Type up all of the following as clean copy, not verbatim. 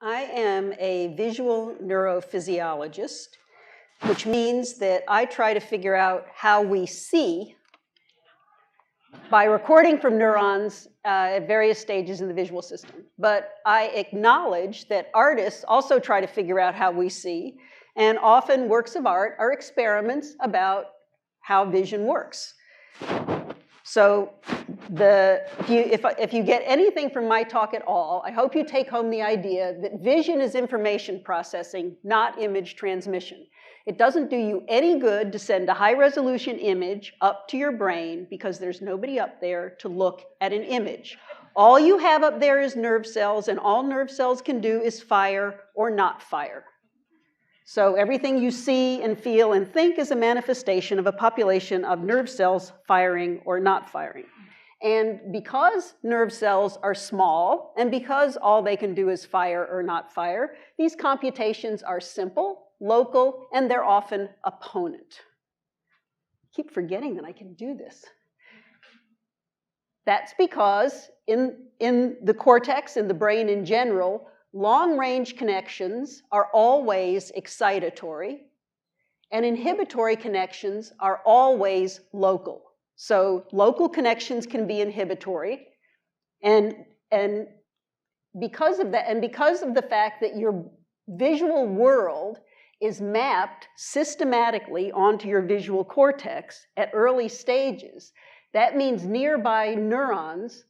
I am a visual neurophysiologist, which means that I try to figure out how we see by recording from neurons at various stages in the visual system. But I acknowledge that artists also try to figure out how we see, and often works of art are experiments about how vision works. So if you get anything from my talk at all, I hope you take home the idea that vision is information processing, not image transmission. It doesn't do you any good to send a high-resolution image up to your brain because there's nobody up there to look at an image. All you have up there is nerve cells, and all nerve cells can do is fire or not fire. So everything you see and feel and think is a manifestation of a population of nerve cells firing or not firing. And because nerve cells are small, and because all they can do is fire or not fire, these computations are simple, local, and they're often opponent. I keep forgetting that I can do this. That's because in the cortex, in the brain in general, long-range connections are always excitatory, and inhibitory connections are always local. So local connections can be inhibitory, and because of that, and because of the fact that your visual world is mapped systematically onto your visual cortex at early stages, that means nearby neurons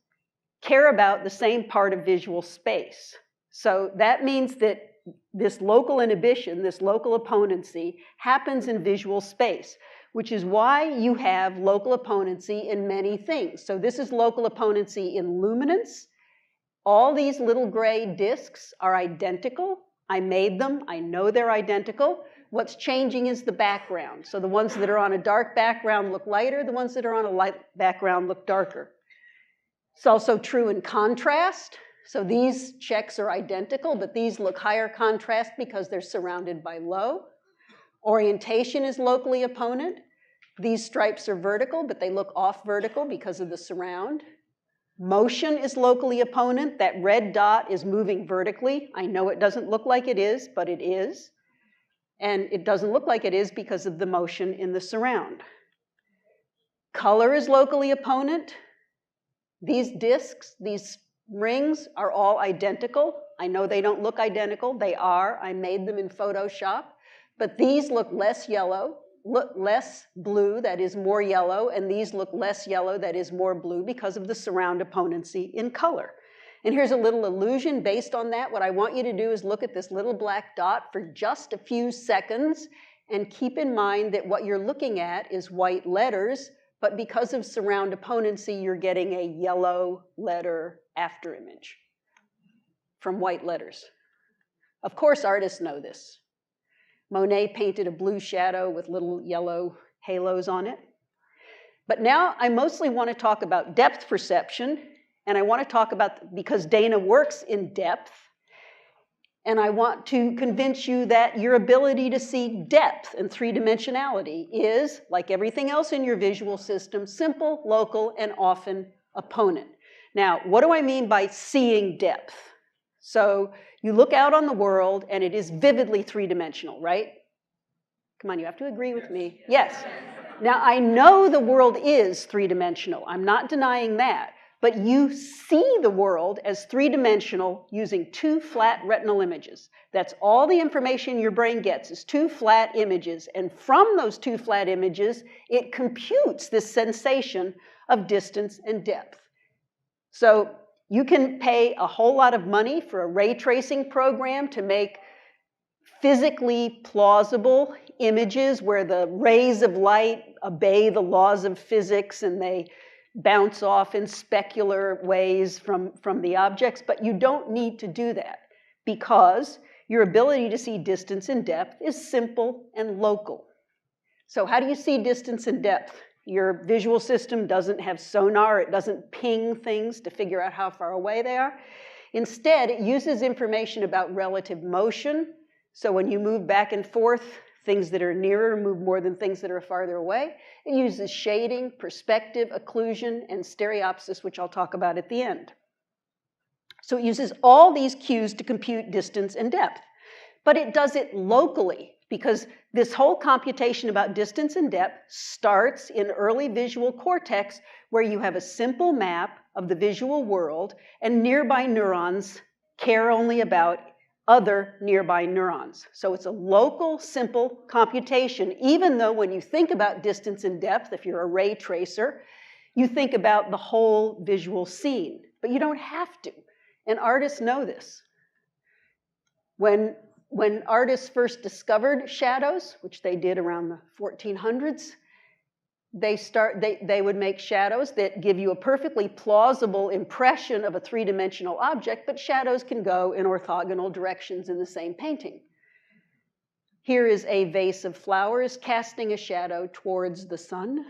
care about the same part of visual space. So that means that this local inhibition, this local opponency, happens in visual space, which is why you have local opponency in many things. So this is local opponency in luminance. All these little gray disks are identical. I made them. I know they're identical. What's changing is the background. So the ones that are on a dark background look lighter. The ones that are on a light background look darker. It's also true in contrast. So these checks are identical, but these look higher contrast because they're surrounded by low. Orientation is locally opponent. These stripes are vertical, but they look off vertical because of the surround. Motion is locally opponent. That red dot is moving vertically. I know it doesn't look like it is, but it is. And it doesn't look like it is because of the motion in the surround. Color is locally opponent. These disks, these rings are all identical. I know they don't look identical. They are. I made them in Photoshop. But these look less yellow, look less blue, that is more yellow, and these look less yellow, that is more blue, because of the surround opponency in color. And here's a little illusion based on that. What I want you to do is look at this little black dot for just a few seconds and keep in mind that what you're looking at is white letters, but because of surround opponency, you're getting a yellow letter after image from white letters. Of course, artists know this. Monet painted a blue shadow with little yellow halos on it. But now I mostly want to talk about depth perception, and I want to talk about, because Dana works in depth, and I want to convince you that your ability to see depth and three-dimensionality is, like everything else in your visual system, simple, local, and often opponent. Now, what do I mean by seeing depth? So you look out on the world, and it is vividly three-dimensional, right? Come on, you have to agree with me. Yes. Now, I know the world is three-dimensional. I'm not denying that. But you see the world as three-dimensional using two flat retinal images. That's all the information your brain gets is two flat images. And from those two flat images, it computes this sensation of distance and depth. So you can pay a whole lot of money for a ray tracing program to make physically plausible images where the rays of light obey the laws of physics and they bounce off in specular ways from the objects, but you don't need to do that because your ability to see distance and depth is simple and local. So how do you see distance and depth? Your visual system doesn't have sonar. It doesn't ping things to figure out how far away they are. Instead, it uses information about relative motion. So when you move back and forth, things that are nearer move more than things that are farther away. It uses shading, perspective, occlusion, and stereopsis, which I'll talk about at the end. So it uses all these cues to compute distance and depth. But it does it locally, because this whole computation about distance and depth starts in early visual cortex, where you have a simple map of the visual world, and nearby neurons care only about other nearby neurons. So it's a local, simple computation, even though when you think about distance and depth, if you're a ray tracer, you think about the whole visual scene. But you don't have to, and artists know this. When artists first discovered shadows, which they did around the 1400s, they would make shadows that give you a perfectly plausible impression of a three-dimensional object, but shadows can go in orthogonal directions in the same painting. Here is a vase of flowers casting a shadow towards the sun.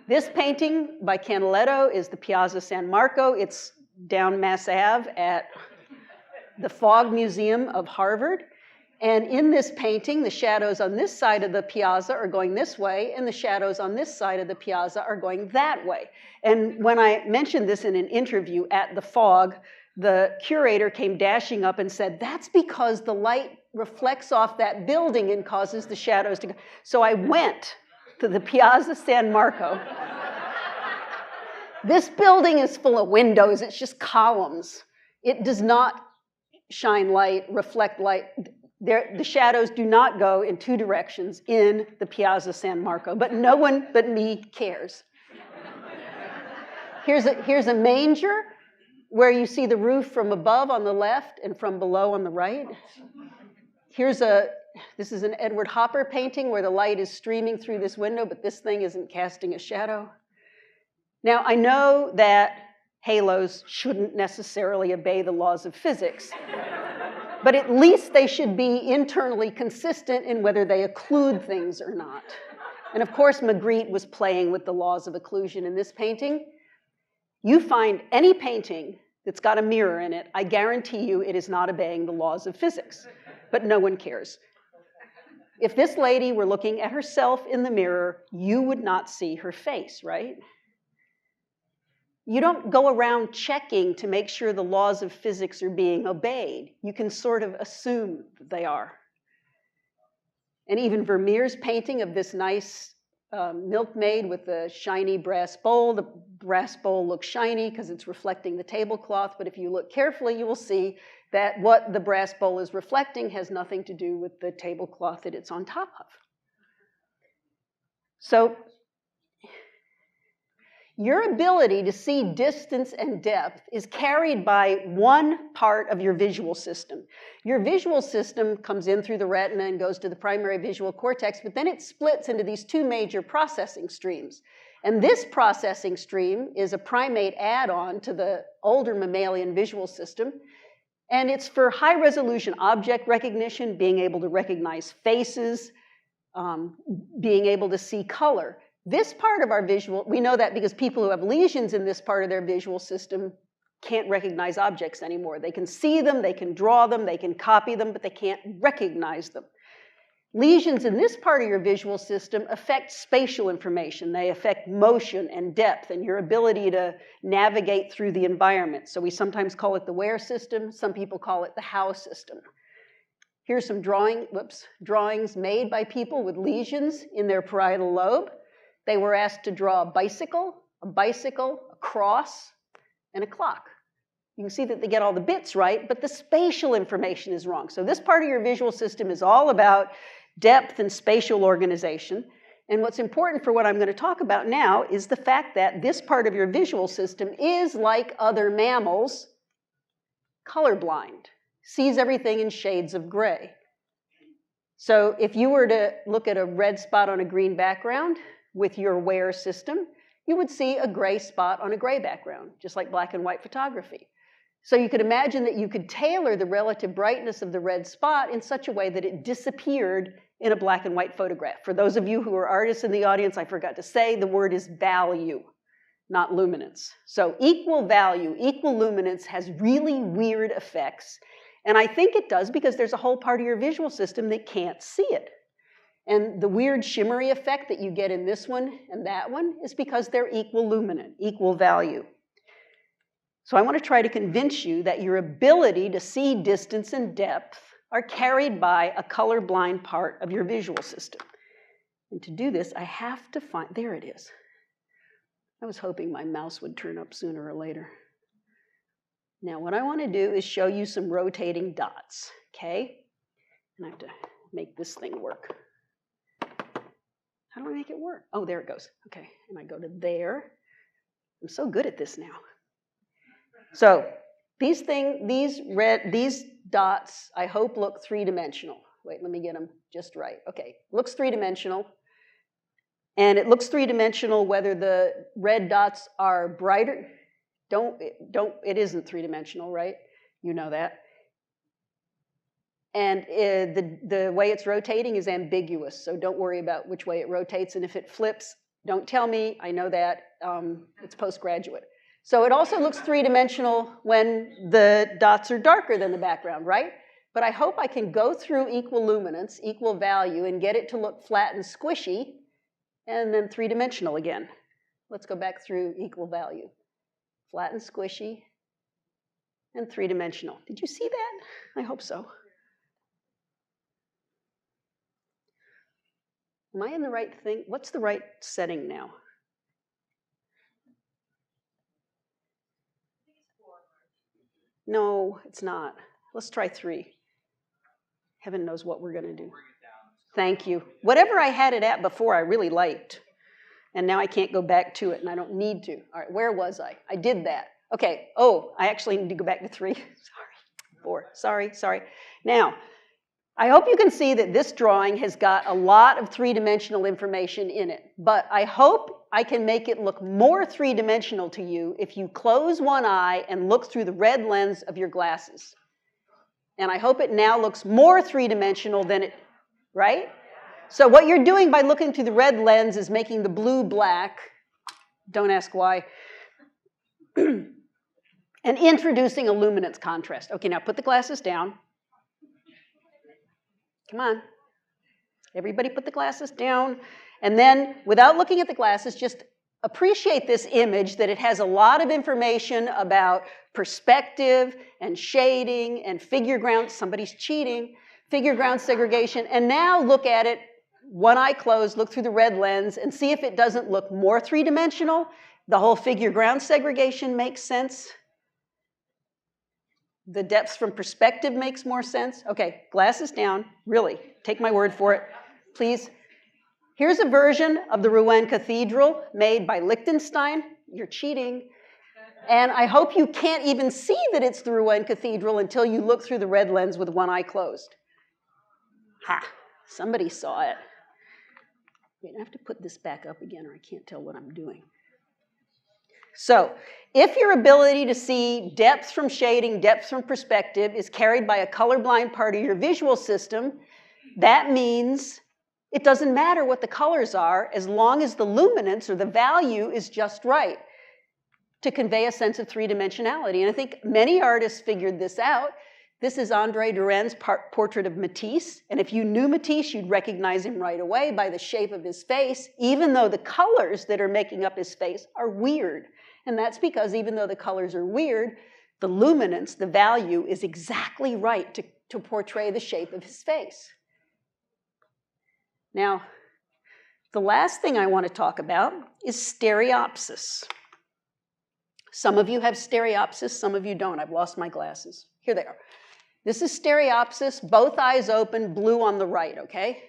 This painting by Canaletto is the Piazza San Marco. It's down Mass Ave at the Fogg Museum of Harvard. And in this painting, the shadows on this side of the piazza are going this way, and the shadows on this side of the piazza are going that way. And when I mentioned this in an interview at the Fogg, the curator came dashing up and said, that's because the light reflects off that building and causes the shadows to go. So I went to the Piazza San Marco. This building is full of windows. It's just columns. It does not shine light, reflect light. The shadows do not go in two directions in the Piazza San Marco, but no one but me cares. Here's a manger where you see the roof from above on the left and from below on the right. This is an Edward Hopper painting where the light is streaming through this window, but this thing isn't casting a shadow. Now, I know that halos shouldn't necessarily obey the laws of physics, but at least they should be internally consistent in whether they occlude things or not. And of course, Magritte was playing with the laws of occlusion in this painting. You find any painting that's got a mirror in it, I guarantee you it is not obeying the laws of physics, but no one cares. If this lady were looking at herself in the mirror, you would not see her face, right? You don't go around checking to make sure the laws of physics are being obeyed. You can sort of assume that they are. And even Vermeer's painting of this nice milkmaid with the shiny brass bowl, the brass bowl looks shiny because it's reflecting the tablecloth, but if you look carefully, you will see that what the brass bowl is reflecting has nothing to do with the tablecloth that it's on top of. So, your ability to see distance and depth is carried by one part of your visual system. Your visual system comes in through the retina and goes to the primary visual cortex, but then it splits into these two major processing streams. And this processing stream is a primate add-on to the older mammalian visual system. And it's for high-resolution object recognition, being able to recognize faces, being able to see color. This part of our visual, we know that because people who have lesions in this part of their visual system can't recognize objects anymore. They can see them, they can draw them, they can copy them, but they can't recognize them. Lesions in this part of your visual system affect spatial information. They affect motion and depth and your ability to navigate through the environment. So we sometimes call it the where system. Some people call it the how system. Here's some drawings made by people with lesions in their parietal lobe. They were asked to draw a bicycle, a cross, and a clock. You can see that they get all the bits right, but the spatial information is wrong. So this part of your visual system is all about depth and spatial organization. And what's important for what I'm going to talk about now is the fact that this part of your visual system is, like other mammals, colorblind, sees everything in shades of gray. So if you were to look at a red spot on a green background with your where system, you would see a gray spot on a gray background, just like black and white photography. So you could imagine that you could tailor the relative brightness of the red spot in such a way that it disappeared in a black and white photograph. For those of you who are artists in the audience, I forgot to say, the word is value, not luminance. So equal value, equal luminance has really weird effects. And I think it does because there's a whole part of your visual system that can't see it. And the weird shimmery effect that you get in this one and that one is because they're equal luminant, equal value. So I want to try to convince you that your ability to see distance and depth are carried by a colorblind part of your visual system. And to do this, I have to find, there it is. I was hoping my mouse would turn up sooner or later. Now what I want to do is show you some rotating dots, okay? And I have to make this thing work. How do I make it work? Oh, there it goes. Okay, and I go to there. I'm so good at this now. So these dots, I hope, look three-dimensional. Wait, let me get them just right. Okay, looks three-dimensional. And it looks three-dimensional whether the red dots are brighter. It isn't three-dimensional, right? You know that. And the way it's rotating is ambiguous, so don't worry about which way it rotates. And if it flips, don't tell me. I know that. It's postgraduate. So it also looks three-dimensional when the dots are darker than the background, right? But I hope I can go through equal luminance, equal value, and get it to look flat and squishy, and then three-dimensional again. Let's go back through equal value. Flat and squishy, and three-dimensional. Did you see that? I hope so. Am I in the right thing? What's the right setting now? No, it's not. Let's try 3. Heaven knows what we're going to do. Thank you. Whatever I had it at before, I really liked. And now I can't go back to it, and I don't need to. All right, where was I? I did that. Okay. Oh, I actually need to go back to 3. Sorry. 4. Sorry. Now, I hope you can see that this drawing has got a lot of three-dimensional information in it. But I hope I can make it look more three-dimensional to you if you close one eye and look through the red lens of your glasses. And I hope it now looks more three-dimensional than it, right? So what you're doing by looking through the red lens is making the blue black. Don't ask why. And introducing a luminance contrast. Okay, now put the glasses down. Come on. Everybody put the glasses down. And then, without looking at the glasses, just appreciate this image, that it has a lot of information about perspective and shading and figure ground. Somebody's cheating. Figure ground segregation. And now look at it, one eye closed, look through the red lens, and see if it doesn't look more three-dimensional. The whole figure ground segregation makes sense. The depth from perspective makes more sense. Okay, glasses down, really, take my word for it, please. Here's a version of the Rouen Cathedral made by Liechtenstein. You're cheating. And I hope you can't even see that it's the Rouen Cathedral until you look through the red lens with one eye closed. Ha, somebody saw it. Wait, I have to put this back up again or I can't tell what I'm doing. So, if your ability to see depth from shading, depth from perspective is carried by a colorblind part of your visual system, that means it doesn't matter what the colors are as long as the luminance or the value is just right to convey a sense of three-dimensionality. And I think many artists figured this out. This is André Derain's portrait of Matisse. And if you knew Matisse, you'd recognize him right away by the shape of his face, even though the colors that are making up his face are weird. And that's because even though the colors are weird, the luminance, the value, is exactly right to portray the shape of his face. Now, the last thing I want to talk about is stereopsis. Some of you have stereopsis, some of you don't. I've lost my glasses. Here they are. This is stereopsis, both eyes open, blue on the right, okay?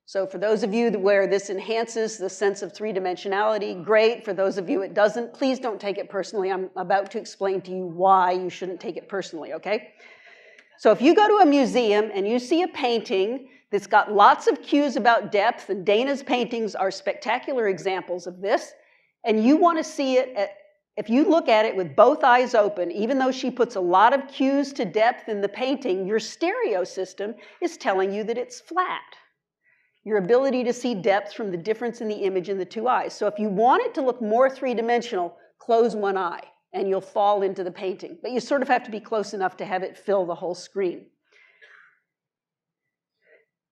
So for those of you where this enhances the sense of three-dimensionality, great. For those of you it doesn't, please don't take it personally. I'm about to explain to you why you shouldn't take it personally, okay? So if you go to a museum and you see a painting that's got lots of cues about depth, and Dana's paintings are spectacular examples of this, and you want to see it, if you look at it with both eyes open, even though she puts a lot of cues to depth in the painting, your stereo system is telling you that it's flat. Your ability to see depth from the difference in the image in the two eyes. So if you want it to look more three-dimensional, close one eye and you'll fall into the painting. But you sort of have to be close enough to have it fill the whole screen.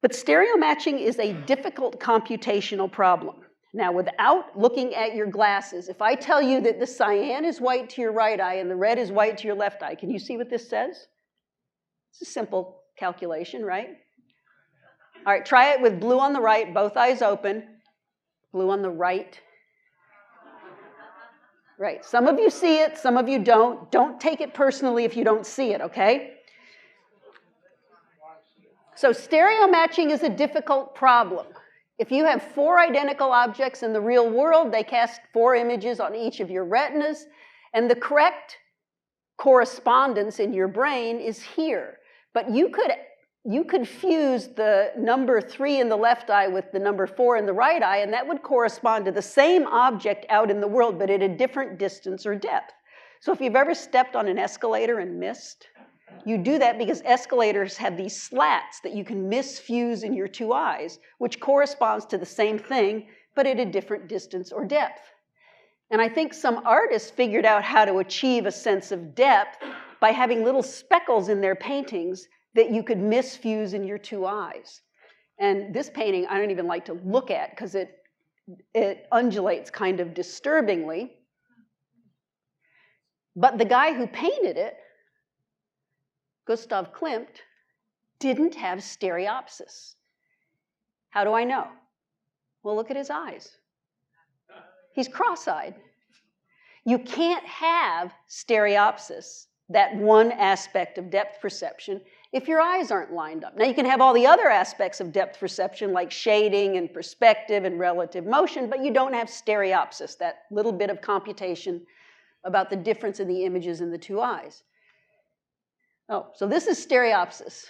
But stereo matching is a difficult computational problem. Now, without looking at your glasses, if I tell you that the cyan is white to your right eye and the red is white to your left eye, can you see what this says? It's a simple calculation, right? All right, try it with blue on the right, both eyes open. Blue on the right. Right, some of you see it, some of you don't. Don't take it personally if you don't see it, okay? So stereo matching is a difficult problem. If you have 4 identical objects in the real world, they cast 4 images on each of your retinas, and the correct correspondence in your brain is here. But you could fuse the number 3 in the left eye with the number 4 in the right eye, and that would correspond to the same object out in the world, but at a different distance or depth. So if you've ever stepped on an escalator and missed, you do that because escalators have these slats that you can misfuse in your 2 eyes, which corresponds to the same thing, but at a different distance or depth. And I think some artists figured out how to achieve a sense of depth by having little speckles in their paintings that you could misfuse in your 2 eyes. And this painting I don't even like to look at because it undulates kind of disturbingly. But the guy who painted it, Gustav Klimt, didn't have stereopsis. How do I know? Well, look at his eyes. He's cross-eyed. You can't have stereopsis, that one aspect of depth perception, if your eyes aren't lined up. Now, you can have all the other aspects of depth perception, like shading and perspective and relative motion, but you don't have stereopsis, that little bit of computation about the difference in the images in the 2 eyes. Oh, so this is stereopsis.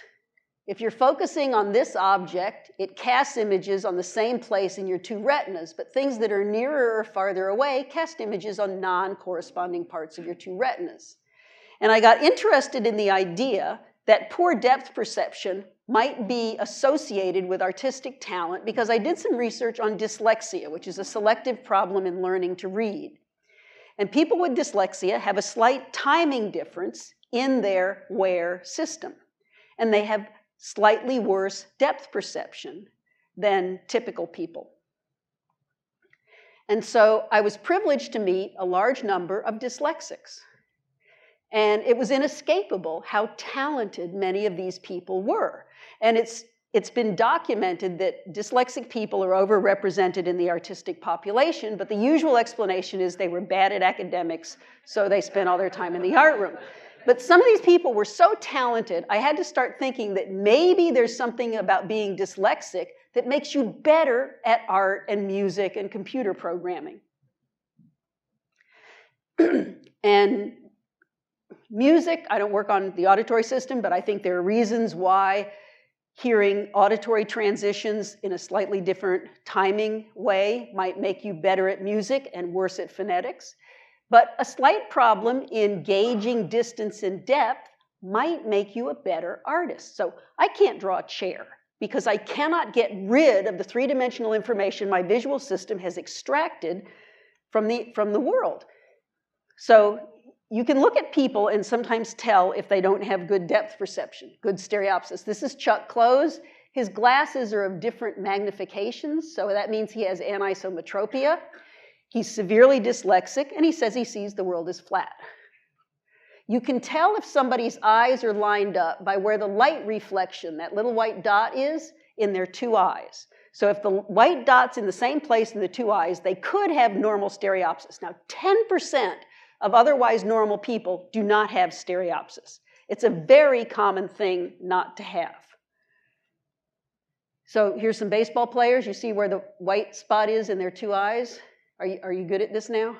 If you're focusing on this object, it casts images on the same place in your 2 retinas, but things that are nearer or farther away cast images on non-corresponding parts of your 2 retinas. And I got interested in the idea that poor depth perception might be associated with artistic talent because I did some research on dyslexia, which is a selective problem in learning to read. And people with dyslexia have a slight timing difference in their WARE system. And they have slightly worse depth perception than typical people. And so I was privileged to meet a large number of dyslexics. And it was inescapable how talented many of these people were. And it's been documented that dyslexic people are overrepresented in the artistic population, but the usual explanation is they were bad at academics, so they spent all their time in the art room. But some of these people were so talented, I had to start thinking that maybe there's something about being dyslexic that makes you better at art and music and computer programming. And music, I don't work on the auditory system, but I think there are reasons why hearing auditory transitions in a slightly different timing way might make you better at music and worse at phonetics. But a slight problem in gauging distance and depth might make you a better artist. So I can't draw a chair because I cannot get rid of the 3-dimensional information my visual system has extracted from the world. So you can look at people and sometimes tell if they don't have good depth perception, good stereopsis. This is Chuck Close. His glasses are of different magnifications, so that means he has anisometropia. He's severely dyslexic, and he says he sees the world as flat. You can tell if somebody's eyes are lined up by where the light reflection, that little white dot is, in their 2 eyes. So if the white dot's in the same place in the 2 eyes, they could have normal stereopsis. Now, 10% of otherwise normal people do not have stereopsis. It's a very common thing not to have. So here's some baseball players. You see where the white spot is in their 2 eyes? Are you good at this now?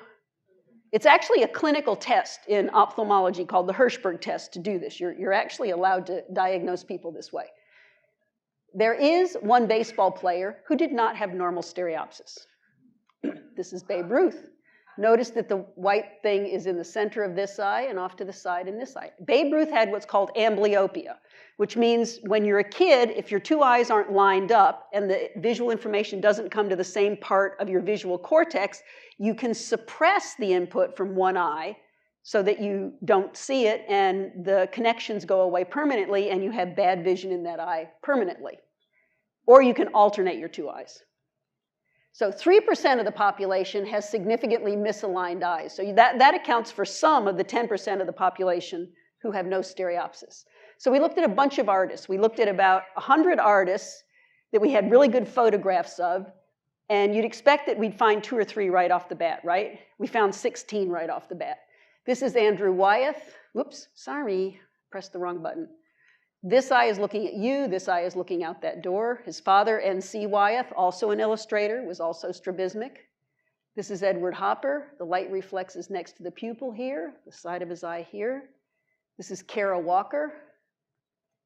It's actually a clinical test in ophthalmology called the Hirschberg test to do this. You're actually allowed to diagnose people this way. There is one baseball player who did not have normal stereopsis. This is Babe Ruth. Notice that the white thing is in the center of this eye and off to the side in this eye. Babe Ruth had what's called amblyopia, which means when you're a kid, if your 2 eyes aren't lined up and the visual information doesn't come to the same part of your visual cortex, you can suppress the input from one eye so that you don't see it and the connections go away permanently and you have bad vision in that eye permanently. Or you can alternate your 2 eyes. So 3% of the population has significantly misaligned eyes. So that accounts for some of the 10% of the population who have no stereopsis. So we looked at a bunch of artists. We looked at about 100 artists that we had really good photographs of, and you'd expect that we'd find 2 or 3 right off the bat, right? We found 16 right off the bat. This is Andrew Wyeth. Whoops, sorry, pressed the wrong button. This eye is looking at you. This eye is looking out that door. His father, N.C. Wyeth, also an illustrator, was also strabismic. This is Edward Hopper. The light reflex is next to the pupil here, the side of his eye here. This is Kara Walker.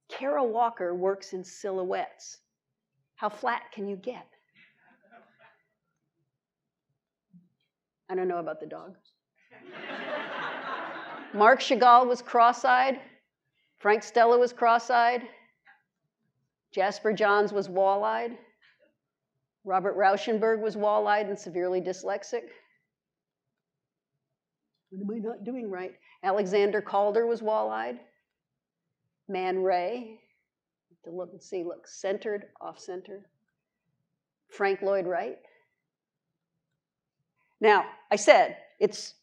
Kara Walker works in silhouettes. How flat can you get? I don't know about the dog. Marc Chagall was cross-eyed. Frank Stella was cross-eyed. Jasper Johns was wall-eyed. Robert Rauschenberg was wall-eyed and severely dyslexic. What am I not doing right? Alexander Calder was wall-eyed. Man Ray, to look and see, look, centered, off-centered. Frank Lloyd Wright. Now, I said it's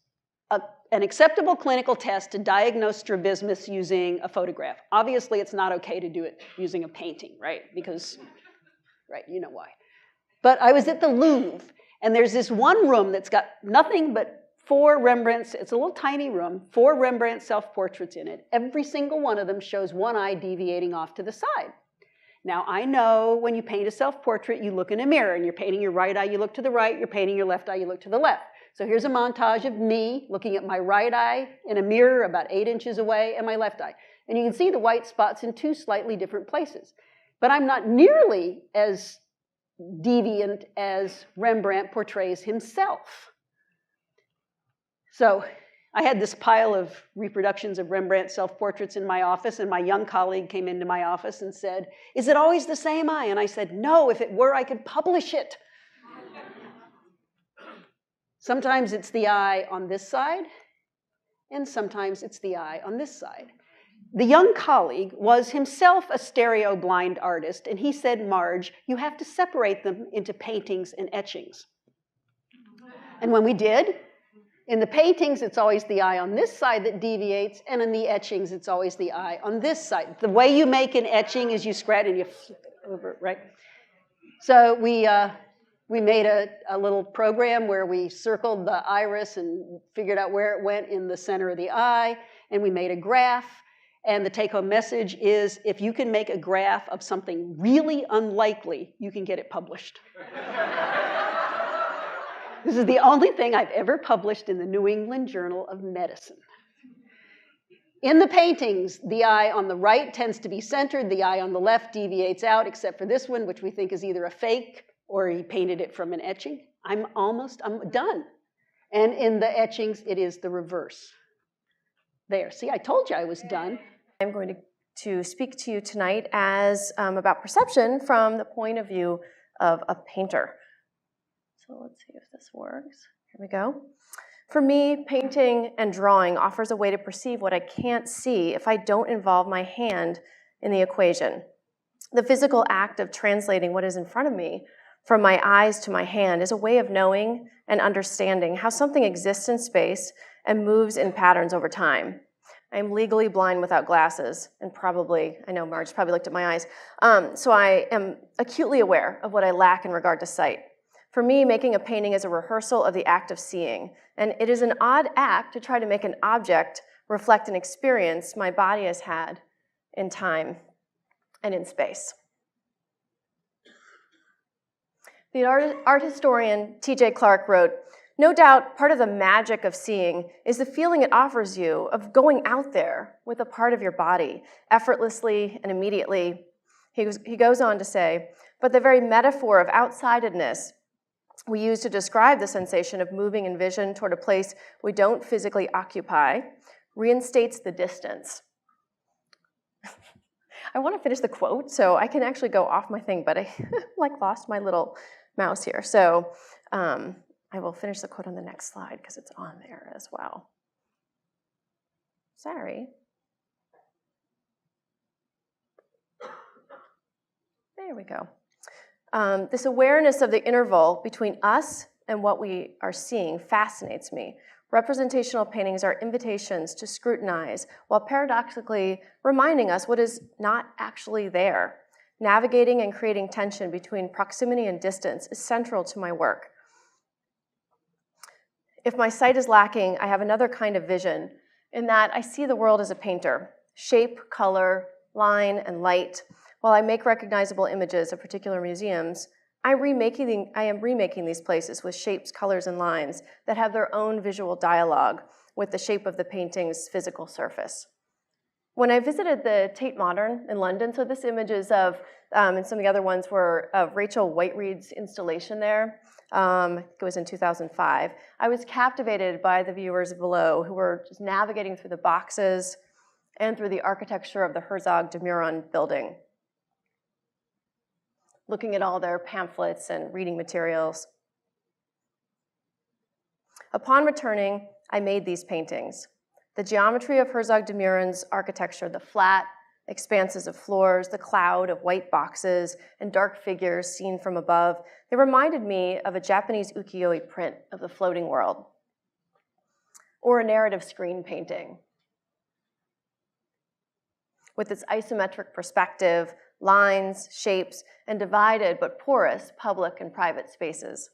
an acceptable clinical test to diagnose strabismus using a photograph. Obviously, it's not okay to do it using a painting, right? Because, right, you know why. But I was at the Louvre, and there's this one room that's got nothing but 4 Rembrandts. It's a little tiny room, 4 Rembrandt self-portraits in it. Every single one of them shows one eye deviating off to the side. Now, I know when you paint a self-portrait, you look in a mirror, and you're painting your right eye, you look to the right, you're painting your left eye, you look to the left. So here's a montage of me looking at my right eye in a mirror about 8 inches away and my left eye. And you can see the white spots in 2 slightly different places. But I'm not nearly as deviant as Rembrandt portrays himself. So I had this pile of reproductions of Rembrandt self-portraits in my office, and my young colleague came into my office and said, "Is it always the same eye?" And I said, "No, if it were, I could publish it." Sometimes it's the eye on this side, and sometimes it's the eye on this side. The young colleague was himself a stereoblind artist, and he said, "Marge, you have to separate them into paintings and etchings." And when we did, in the paintings, it's always the eye on this side that deviates, and in the etchings, it's always the eye on this side. The way you make an etching is you scratch and you flip it over, right? So we made a little program where we circled the iris and figured out where it went in the center of the eye, and we made a graph. And the take-home message is, if you can make a graph of something really unlikely, you can get it published. This is the only thing I've ever published in the New England Journal of Medicine. In the paintings, the eye on the right tends to be centered, the eye on the left deviates out, except for this one, which we think is either a fake or he painted it from an etching. I'm done. And in the etchings, it is the reverse. There, see, I told you I was done. I'm going to speak to you tonight about perception from the point of view of a painter. So let's see if this works. Here we go. For me, painting and drawing offers a way to perceive what I can't see if I don't involve my hand in the equation. The physical act of translating what is in front of me from my eyes to my hand is a way of knowing and understanding how something exists in space and moves in patterns over time. I'm legally blind without glasses, and I know Marge probably looked at my eyes, so I am acutely aware of what I lack in regard to sight. For me, making a painting is a rehearsal of the act of seeing, and it is an odd act to try to make an object reflect an experience my body has had in time and in space. The art historian T.J. Clark wrote, "No doubt part of the magic of seeing is the feeling it offers you of going out there with a part of your body, effortlessly and immediately." He goes on to say, "But the very metaphor of outsidedness we use to describe the sensation of moving in vision toward a place we don't physically occupy reinstates the distance." I want to finish the quote, so I can actually go off my thing, but I lost my little mouse here. So I will finish the quote on the next slide because it's on there as well. Sorry. There we go. This awareness of the interval between us and what we are seeing fascinates me. Representational paintings are invitations to scrutinize, while paradoxically reminding us what is not actually there. Navigating and creating tension between proximity and distance is central to my work. If my sight is lacking, I have another kind of vision, in that I see the world as a painter. Shape, color, line, and light. While I make recognizable images of particular museums, I am remaking these places with shapes, colors, and lines that have their own visual dialogue with the shape of the painting's physical surface. When I visited the Tate Modern in London, so this image is of, and some of the other ones were of Rachel Whiteread's installation there. I think it was in 2005. I was captivated by the viewers below who were just navigating through the boxes and through the architecture of the Herzog de Meuron building, looking at all their pamphlets and reading materials. Upon returning, I made these paintings. The geometry of Herzog de Meuron's architecture, the flat expanses of floors, the cloud of white boxes, and dark figures seen from above, they reminded me of a Japanese ukiyo-e print of the floating world, or a narrative screen painting, with its isometric perspective, lines, shapes, and divided but porous public and private spaces.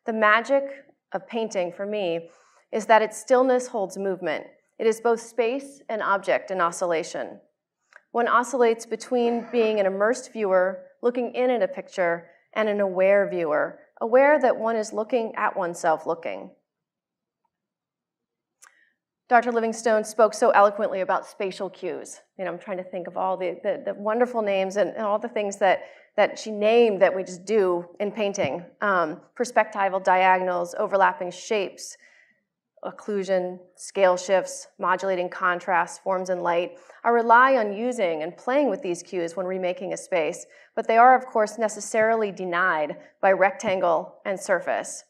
The magic of painting, for me, is that its stillness holds movement. It is both space and object in oscillation. One oscillates between being an immersed viewer, looking in at a picture, and an aware viewer, aware that one is looking at oneself looking. Dr. Livingstone spoke so eloquently about spatial cues. I'm trying to think of all the wonderful names and all the things that she named that we just do in painting. Perspectival diagonals, overlapping shapes, occlusion, scale shifts, modulating contrast, forms and light. I rely on using and playing with these cues when remaking a space, but they are, of course, necessarily denied by rectangle and surface.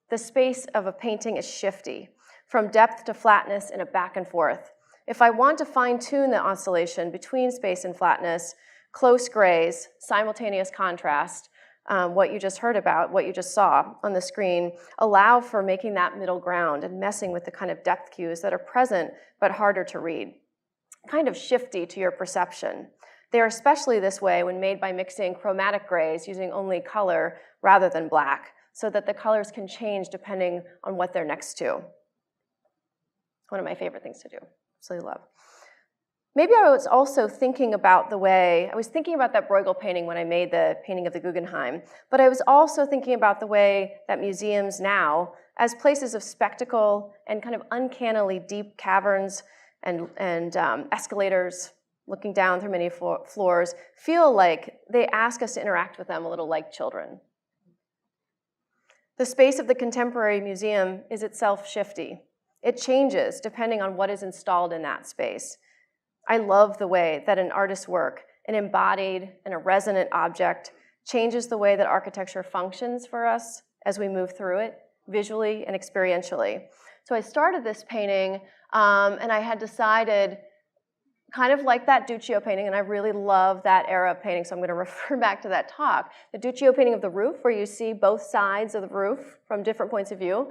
The space of a painting is shifty, from depth to flatness in a back and forth. If I want to fine-tune the oscillation between space and flatness, close grays, simultaneous contrast, what you just heard about, what you just saw on the screen, allow for making that middle ground and messing with the kind of depth cues that are present but harder to read, kind of shifty to your perception. They are especially this way when made by mixing chromatic grays using only color rather than black, so that the colors can change depending on what they're next to. One of my favorite things to do, absolutely love. Maybe I was also thinking about that Bruegel painting when I made the painting of the Guggenheim, but I was also thinking about the way that museums now, as places of spectacle and kind of uncannily deep caverns and escalators looking down through many floors, feel like they ask us to interact with them a little like children. The space of the contemporary museum is itself shifty. It changes depending on what is installed in that space. I love the way that an artist's work, an embodied and a resonant object, changes the way that architecture functions for us as we move through it, visually and experientially. So I started this painting, and I had decided, kind of like that Duccio painting, and I really love that era of painting, so I'm going to refer back to that talk. The Duccio painting of the roof, where you see both sides of the roof from different points of view.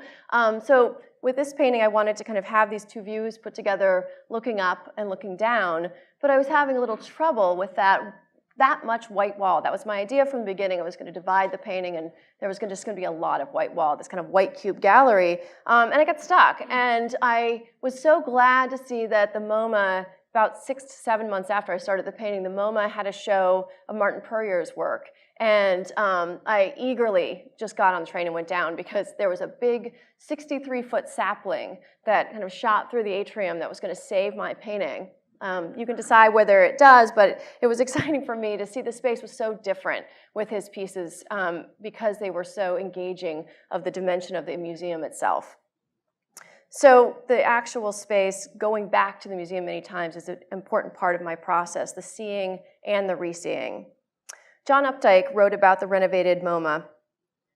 So with this painting, I wanted to kind of have these two views put together, looking up and looking down, but I was having a little trouble with that much white wall. That was my idea from the beginning. I was going to divide the painting, and there was just going to be a lot of white wall, this kind of white cube gallery, and I got stuck. And I was so glad to see that the MoMA, about 6 to 7 months after I started the painting, the MoMA had a show of Martin Puryear's work. And I eagerly just got on the train and went down, because there was a big 63-foot sapling that kind of shot through the atrium that was going to save my painting. You can decide whether it does, but it was exciting for me to see the space was so different with his pieces, because they were so engaging of the dimension of the museum itself. So the actual space, going back to the museum many times, is an important part of my process, the seeing and the re-seeing. John Updike wrote about the renovated MoMA.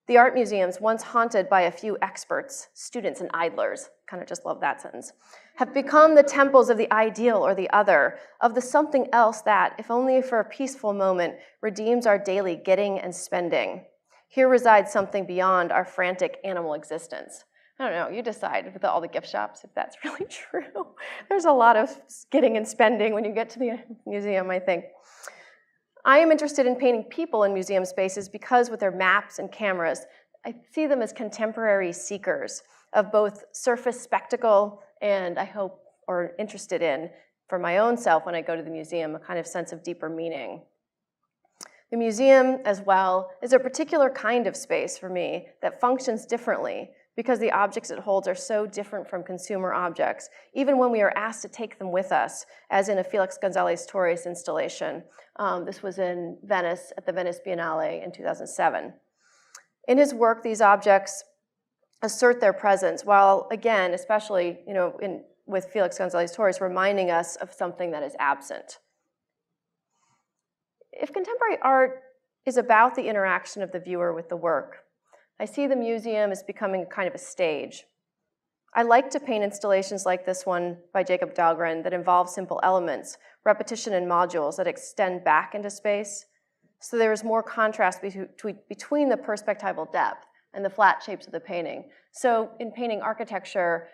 The art museums, once haunted by a few experts, students and idlers, kind of just love that sentence, have become the temples of the ideal or the other, of the something else that, if only for a peaceful moment, redeems our daily getting and spending. Here resides something beyond our frantic animal existence. I don't know, you decide with all the gift shops if that's really true. There's a lot of getting and spending when you get to the museum, I think. I am interested in painting people in museum spaces because with their maps and cameras, I see them as contemporary seekers of both surface spectacle and I hope, or interested in, for my own self when I go to the museum, a kind of sense of deeper meaning. The museum, as well, is a particular kind of space for me that functions differently because the objects it holds are so different from consumer objects, even when we are asked to take them with us, as in a Felix González Torres installation. This was in Venice, at the Venice Biennale in 2007. In his work, these objects assert their presence, while again, especially with Felix González Torres, reminding us of something that is absent. If contemporary art is about the interaction of the viewer with the work, I see the museum as becoming kind of a stage. I like to paint installations like this one by Jacob Dahlgren that involve simple elements, repetition and modules that extend back into space, so there is more contrast between the perspectival depth and the flat shapes of the painting. So in painting architecture,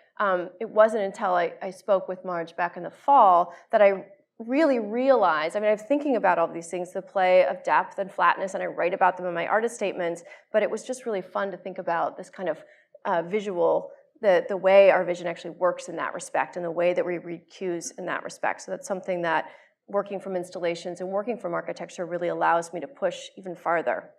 it wasn't until I spoke with Marge back in the fall that I really realized, I'm thinking about all these things, the play of depth and flatness, and I write about them in my artist statements, but it was just really fun to think about this kind of visual, the way our vision actually works in that respect, and the way that we read cues in that respect. So that's something that working from installations and working from architecture really allows me to push even farther.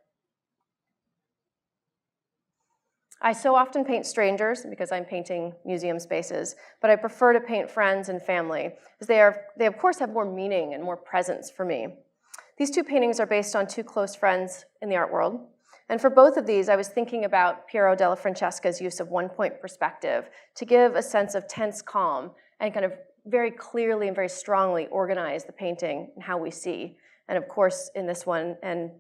I so often paint strangers because I'm painting museum spaces, but I prefer to paint friends and family because they of course have more meaning and more presence for me. These two paintings are based on two close friends in the art world. And for both of these, I was thinking about Piero della Francesca's use of one-point perspective to give a sense of tense calm and kind of very clearly and very strongly organize the painting and how we see. And of course, in this one and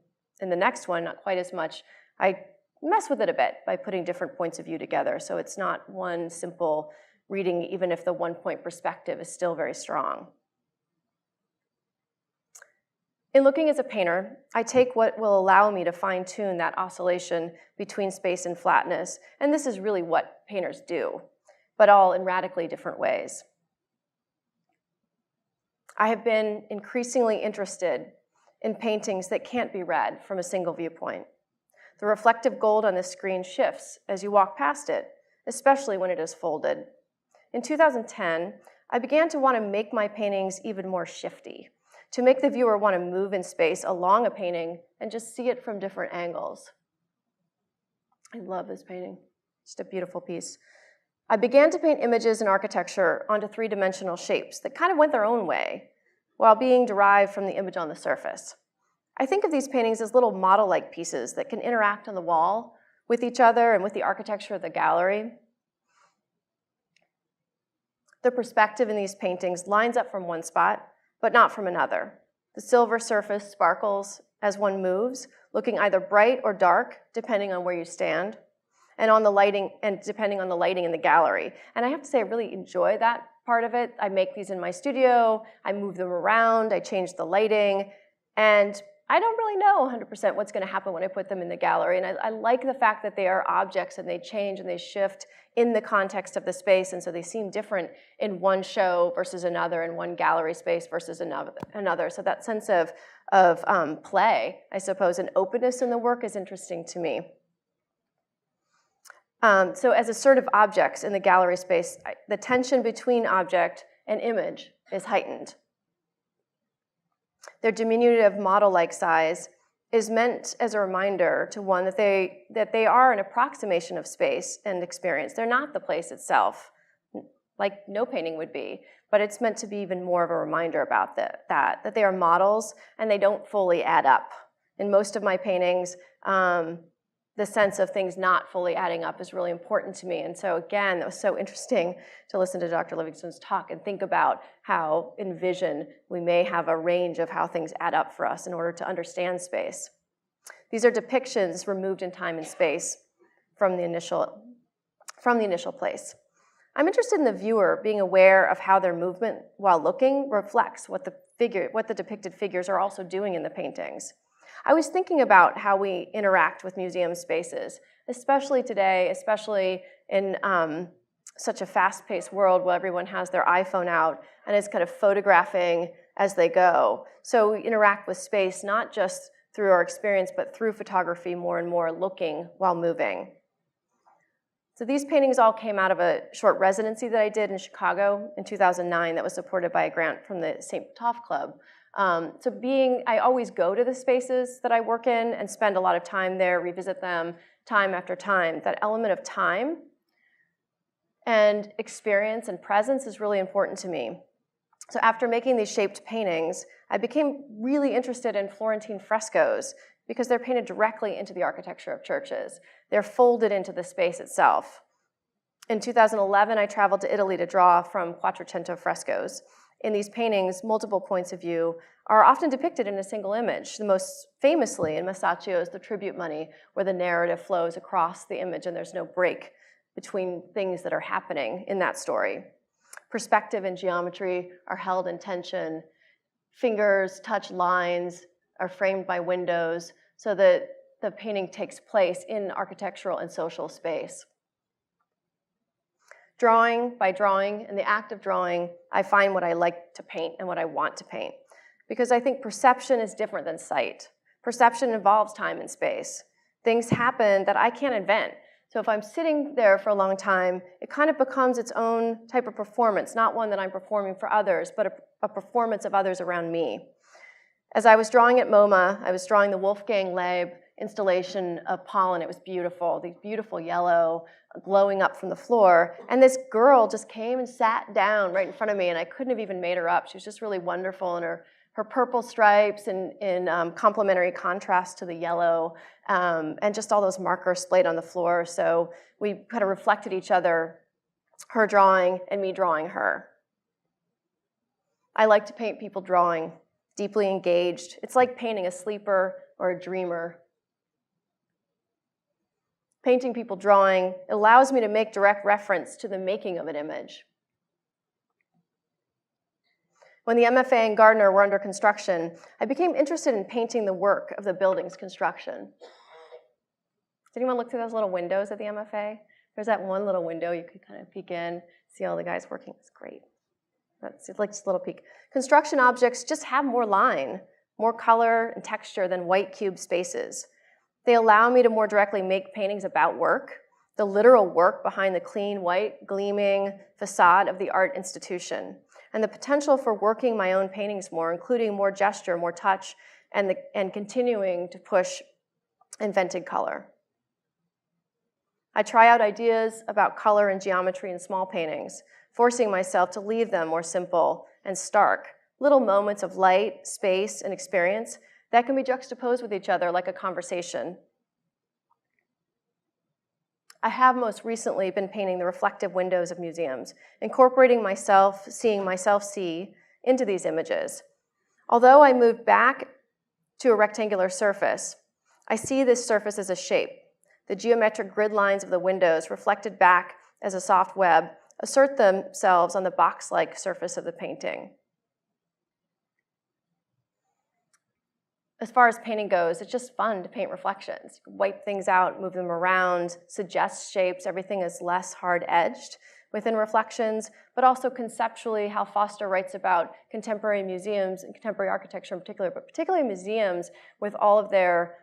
in the next one, not quite as much, I mess with it a bit by putting different points of view together. So it's not one simple reading, even if the one-point perspective is still very strong. In looking as a painter, I take what will allow me to fine-tune that oscillation between space and flatness, and this is really what painters do, but all in radically different ways. I have been increasingly interested in paintings that can't be read from a single viewpoint. The reflective gold on the screen shifts as you walk past it, especially when it is folded. In 2010, I began to want to make my paintings even more shifty, to make the viewer want to move in space along a painting and just see it from different angles. I love this painting. Just a beautiful piece. I began to paint images and architecture onto three-dimensional shapes that kind of went their own way while being derived from the image on the surface. I think of these paintings as little model-like pieces that can interact on the wall with each other and with the architecture of the gallery. The perspective in these paintings lines up from one spot, but not from another. The silver surface sparkles as one moves, looking either bright or dark, depending on where you stand, and depending on the lighting in the gallery. And I have to say, I really enjoy that part of it. I make these in my studio, I move them around, I change the lighting, and I don't really know 100% what's going to happen when I put them in the gallery. And I like the fact that they are objects and they change and they shift in the context of the space. And so they seem different in one show versus another, in one gallery space versus another. So that sense of play, I suppose, and openness in the work is interesting to me. So as assertive objects in the gallery space, the tension between object and image is heightened. Their diminutive model-like size is meant as a reminder to one that they are an approximation of space and experience. They're not the place itself, like no painting would be, but it's meant to be even more of a reminder about that they are models and they don't fully add up. In most of my paintings, the sense of things not fully adding up is really important to me. And so again, it was so interesting to listen to Dr. Livingstone's talk and think about how in vision we may have a range of how things add up for us in order to understand space. These are depictions removed in time and space from the initial place. I'm interested in the viewer being aware of how their movement while looking reflects what the depicted figures are also doing in the paintings. I was thinking about how we interact with museum spaces, especially today, especially in such a fast-paced world where everyone has their iPhone out and is kind of photographing as they go. So we interact with space not just through our experience, but through photography more and more, looking while moving. So these paintings all came out of a short residency that I did in Chicago in 2009 that was supported by a grant from the St. Toff Club. I always go to the spaces that I work in and spend a lot of time there, revisit them time after time. That element of time and experience and presence is really important to me. So after making these shaped paintings, I became really interested in Florentine frescoes because they're painted directly into the architecture of churches. They're folded into the space itself. In 2011, I traveled to Italy to draw from Quattrocento frescoes. In these paintings, multiple points of view are often depicted in a single image, the most famously in Masaccio's The Tribute Money, where the narrative flows across the image and there's no break between things that are happening in that story. Perspective and geometry are held in tension. Fingers touch lines, are framed by windows, so that the painting takes place in architectural and social space. Drawing by drawing, in the act of drawing, I find what I like to paint and what I want to paint. Because I think perception is different than sight. Perception involves time and space. Things happen that I can't invent. So if I'm sitting there for a long time, it kind of becomes its own type of performance, not one that I'm performing for others, but a performance of others around me. As I was drawing at MoMA, I was drawing the Wolfgang Leib installation of Pollen. It was beautiful, these beautiful yellow glowing up from the floor. And this girl just came and sat down right in front of me, and I couldn't have even made her up. She was just really wonderful, and her purple stripes in complementary contrast to the yellow, and just all those markers splayed on the floor. So we kind of reflected each other, her drawing and me drawing her. I like to paint people drawing, deeply engaged. It's like painting a sleeper or a dreamer. Painting people drawing allows me to make direct reference to the making of an image. When the MFA and Gardner were under construction, I became interested in painting the work of the building's construction. Did anyone look through those little windows at the MFA? There's that one little window you could kind of peek in, see all the guys working. It's great. It's like just a little peek. Construction objects just have more line, more color and texture than white cube spaces. They allow me to more directly make paintings about work, the literal work behind the clean, white, gleaming facade of the art institution, and the potential for working my own paintings more, including more gesture, more touch, and continuing to push invented color. I try out ideas about color and geometry in small paintings, forcing myself to leave them more simple and stark, little moments of light, space, and experience that can be juxtaposed with each other like a conversation. I have most recently been painting the reflective windows of museums, incorporating myself, seeing myself see into these images. Although I moved back to a rectangular surface, I see this surface as a shape. The geometric grid lines of the windows reflected back as a soft web assert themselves on the box-like surface of the painting. As far as painting goes, it's just fun to paint reflections. Wipe things out, move them around, suggest shapes. Everything is less hard-edged within reflections, but also conceptually how Foster writes about contemporary museums and contemporary architecture in particular, but particularly museums with all of their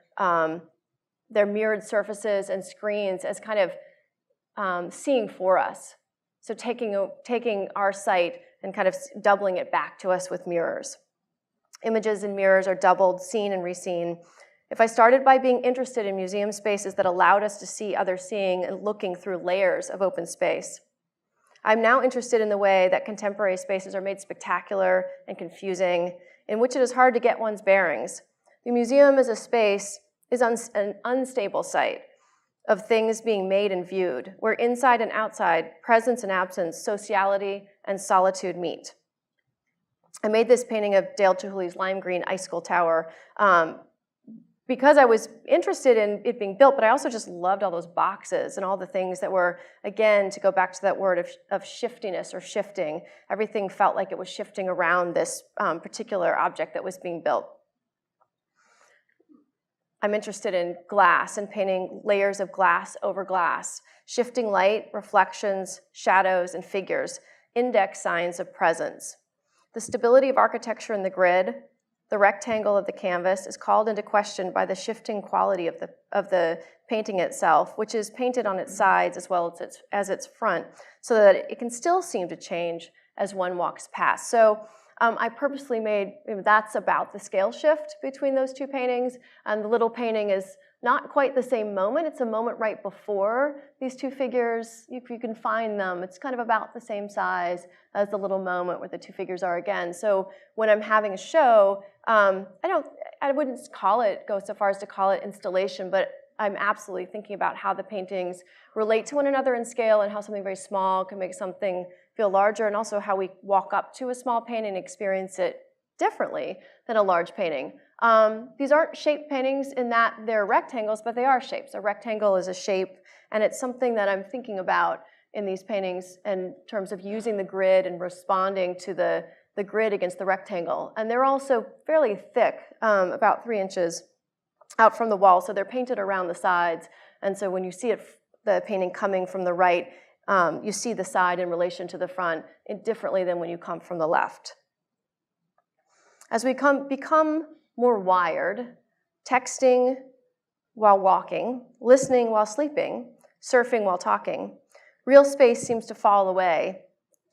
mirrored surfaces and screens as kind of seeing for us. So taking our sight and kind of doubling it back to us with mirrors. Images and mirrors are doubled, seen and reseen. If I started by being interested in museum spaces that allowed us to see others seeing and looking through layers of open space, I'm now interested in the way that contemporary spaces are made spectacular and confusing, in which it is hard to get one's bearings. The museum as a space is an unstable site of things being made and viewed, where inside and outside, presence and absence, sociality and solitude meet. I made this painting of Dale Chihuly's lime green icicle tower because I was interested in it being built, but I also just loved all those boxes and all the things that were, again, to go back to that word of shiftiness or shifting. Everything felt like it was shifting around this particular object that was being built. I'm interested in glass and painting layers of glass over glass, shifting light, reflections, shadows, and figures, index signs of presence. The stability of architecture in the grid, the rectangle of the canvas, is called into question by the shifting quality of the painting itself, which is painted on its sides as well as its front, so that it can still seem to change as one walks past. So I purposely made, that's about the scale shift between those two paintings, and the little painting is not quite the same moment. It's a moment right before these two figures. If you can find them, it's kind of about the same size as the little moment where the two figures are again. So when I'm having a show, I wouldn't go so far as to call it installation, but I'm absolutely thinking about how the paintings relate to one another in scale and how something very small can make something feel larger, and also how we walk up to a small painting and experience it differently than a large painting. These aren't shaped paintings in that they're rectangles, but they are shapes. A rectangle is a shape, and it's something that I'm thinking about in these paintings in terms of using the grid and responding to the grid against the rectangle. And they're also fairly thick, about 3 inches out from the wall, so they're painted around the sides. And so when you see the painting coming from the right, you see the side in relation to the front differently than when you come from the left. As we become more wired, texting while walking, listening while sleeping, surfing while talking, real space seems to fall away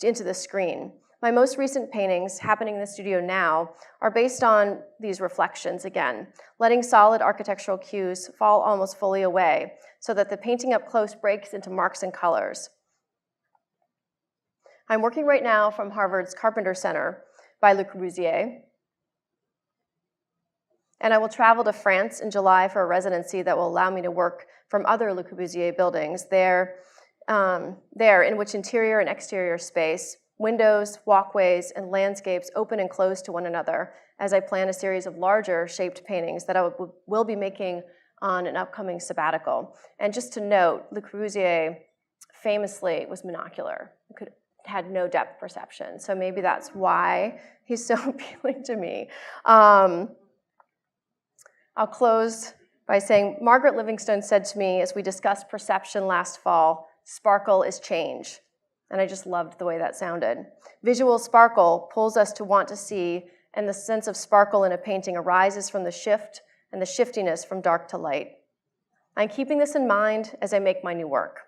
into the screen. My most recent paintings, happening in the studio now, are based on these reflections again, letting solid architectural cues fall almost fully away so that the painting up close breaks into marks and colors. I'm working right now from Harvard's Carpenter Center by Le Corbusier, and I will travel to France in July for a residency that will allow me to work from other Le Corbusier buildings there in which interior and exterior space, windows, walkways, and landscapes open and close to one another as I plan a series of larger shaped paintings that I will be making on an upcoming sabbatical. And just to note, Le Corbusier famously was monocular, had no depth perception. So maybe that's why he's so appealing to me. I'll close by saying Margaret Livingstone said to me as we discussed perception last fall, "Sparkle is change." And I just loved the way that sounded. Visual sparkle pulls us to want to see, and the sense of sparkle in a painting arises from the shift and the shiftiness from dark to light. I'm keeping this in mind as I make my new work.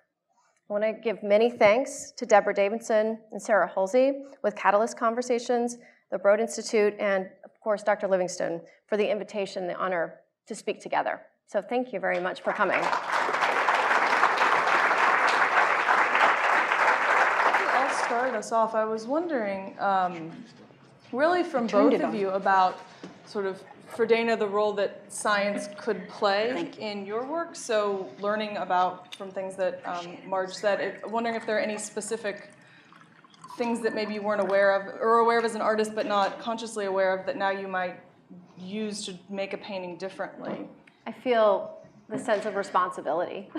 I want to give many thanks to Deborah Davidson and Sarah Hulsey with Catalyst Conversations, the Broad Institute, and of course, Dr. Livingstone for the invitation, the honor to speak together. So thank you very much for coming. Start us off, I was wondering, really from both of you about sort of, for Dana, the role that science could play in your work. So learning about from things that Marge said, wondering if there are any specific things that maybe you weren't aware of, or aware of as an artist but not consciously aware of, that now you might use to make a painting differently. I feel the sense of responsibility.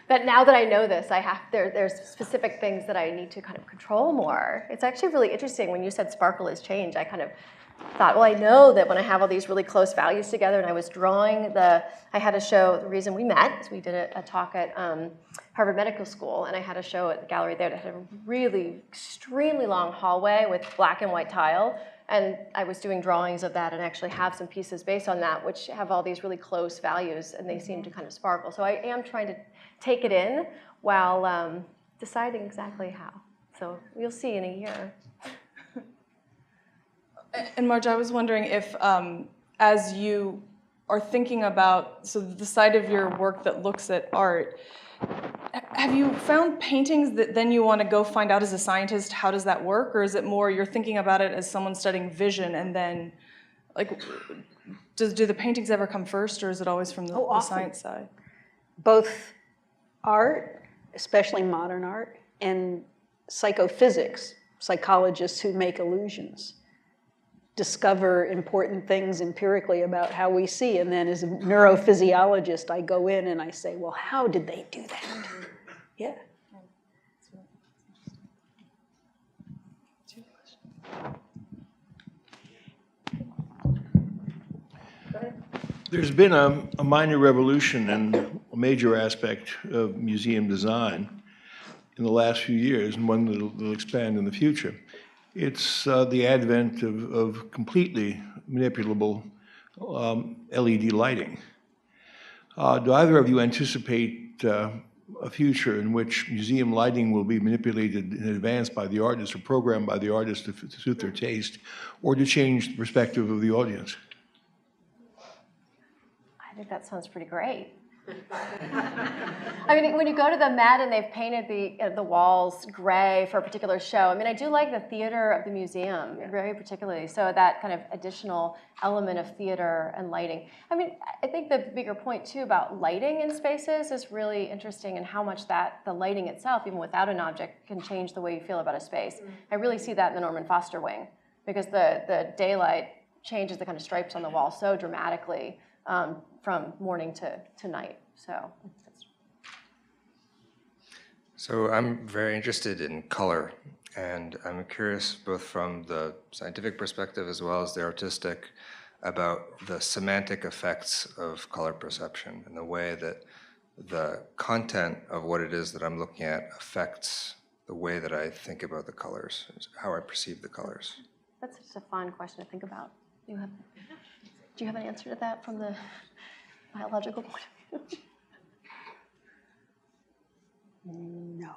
That now that I know this, there's specific things that I need to kind of control more. It's actually really interesting when you said sparkle is change. I kind of thought, well, I know that when I have all these really close values together, and I was drawing I had a show, the reason we met is we did a talk at Harvard Medical School, and I had a show at the gallery there that had a really extremely long hallway with black and white tile, and I was doing drawings of that and actually have some pieces based on that, which have all these really close values, and they seem to kind of sparkle. So I am trying to take it in while deciding exactly how. So you'll see in a year. And Marge, I was wondering if, as you are thinking about the side of your work that looks at art, have you found paintings that then you want to go find out as a scientist, how does that work? Or is it more you're thinking about it as someone studying vision, and then, like, do the paintings ever come first, or is it always from the science side? Both art, especially modern art, and psychophysics, psychologists who make illusions. discover important things empirically about how we see. And then as a neurophysiologist, I go in and I say, well, how did they do that? Yeah. There's been a minor revolution in a major aspect of museum design in the last few years, and one that will expand in the future. It's the advent of completely manipulable LED lighting. Do either of you anticipate a future in which museum lighting will be manipulated in advance by the artist or programmed by the artist to suit their taste, or to change the perspective of the audience? I think that sounds pretty great. I mean, when you go to the Met and they've painted the walls gray for a particular show, I mean, I do like the theater of the museum, very particularly, so that kind of additional element of theater and lighting. I mean, I think the bigger point, too, about lighting in spaces is really interesting, and how much the lighting itself, even without an object, can change the way you feel about a space. I really see that in the Norman Foster wing, because the daylight changes the kind of stripes on the wall so dramatically from morning to night. So I'm very interested in color, and I'm curious both from the scientific perspective as well as the artistic about the semantic effects of color perception and the way that the content of what it is that I'm looking at affects the way that I think about the colors, how I perceive the colors. That's just a fun question to think about. Do you have an answer to that from the biological point of view? No.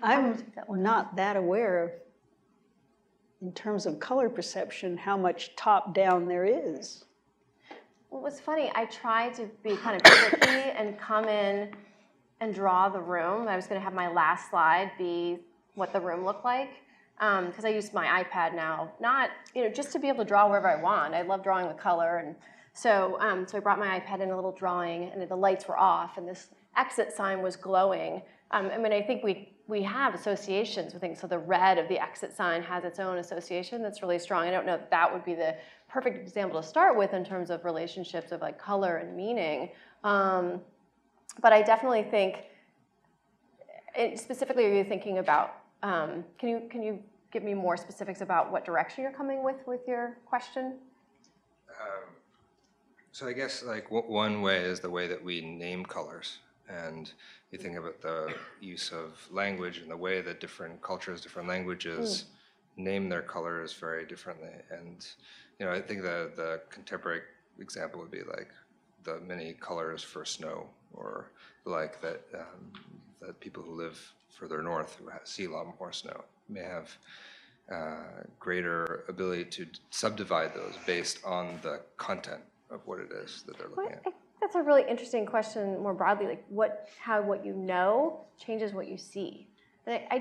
I'm not that aware of, in terms of color perception, how much top-down there is. Well, what's funny, I tried to be kind of tricky and come in and draw the room. I was going to have my last slide be what the room looked like, because I use my iPad now, not just to be able to draw wherever I want. I love drawing with color, and so I brought my iPad in a little drawing, and the lights were off, and this exit sign was glowing. I mean, I think we have associations with things. So the red of the exit sign has its own association that's really strong. I don't know if that would be the perfect example to start with in terms of relationships of like color and meaning. But I definitely think, specifically, are you thinking about, can you give me more specifics about what direction you're coming with your question? So I guess like one way is the way that we name colors. And you think about the use of language and the way that different cultures, different languages name their colors very differently. And I think the contemporary example would be like the many colors for snow, or like that people who live further north who see a lot more snow may have greater ability to subdivide those based on the content of what it is that they're looking at. That's a really interesting question more broadly, like how what you know changes what you see. And I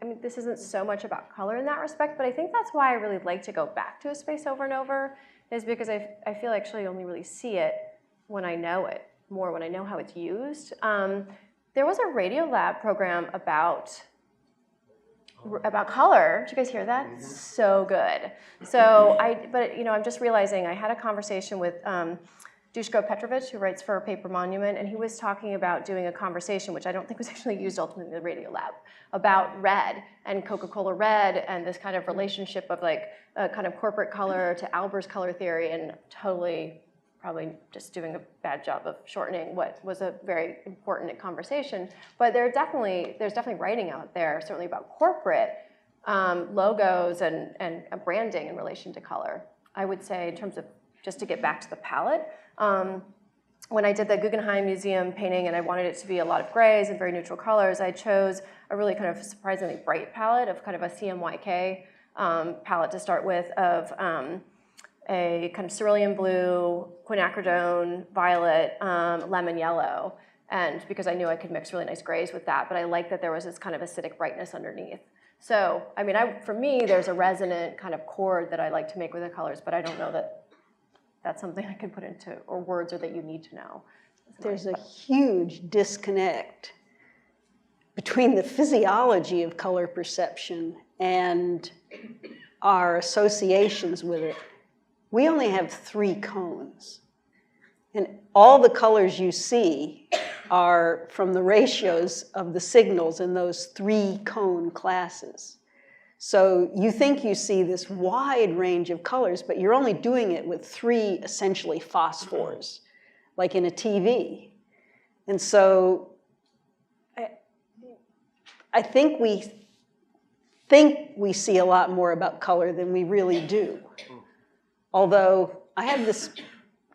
mean, this isn't so much about color in that respect, but I think that's why I really like to go back to a space over and over, is because I feel I actually only really see it when I know it more, when I know how it's used. There was a Radiolab program about color. Did you guys hear that? So good. So I'm just realizing I had a conversation with Dushko Petrovich, who writes for Paper Monument, and he was talking about doing a conversation, which I don't think was actually used ultimately in the Radiolab, about red and Coca-Cola red and this kind of relationship of like a kind of corporate color to Albers color theory, and totally probably just doing a bad job of shortening what was a very important conversation. But there's definitely writing out there, certainly about corporate logos and branding in relation to color. I would say, in terms of, just to get back to the palette, when I did the Guggenheim Museum painting and I wanted it to be a lot of grays and very neutral colors, I chose a really kind of surprisingly bright palette of kind of a CMYK palette to start with, of a kind of cerulean blue, quinacridone, violet, lemon yellow. And because I knew I could mix really nice grays with that, but I liked that there was this kind of acidic brightness underneath. So, I mean, for me, there's a resonant kind of chord that I like to make with the colors, but I don't know that that's something I could put into, or words, or that you need to know. There's a huge disconnect between the physiology of color perception and our associations with it, we only have 3 cones. And all the colors you see are from the ratios of the signals in those 3 cone classes. So you think you see this wide range of colors, but you're only doing it with 3 essentially phosphors, like in a TV. And so I think we see a lot more about color than we really do. Although I have this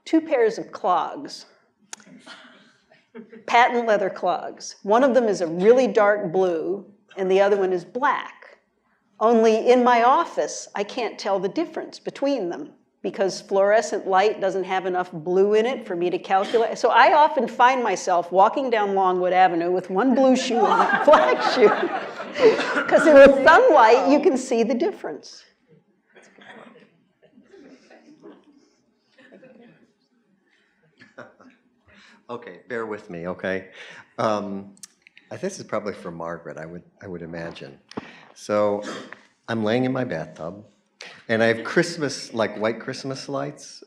2 pairs of clogs, patent leather clogs. One of them is a really dark blue, and the other one is black. Only in my office, I can't tell the difference between them because fluorescent light doesn't have enough blue in it for me to calculate. So I often find myself walking down Longwood Avenue with one blue shoe and one black shoe. Because in the sunlight, you can see the difference. Okay, bear with me, okay? This is probably for Margaret, I would imagine. So I'm laying in my bathtub, and I have Christmas, like white Christmas lights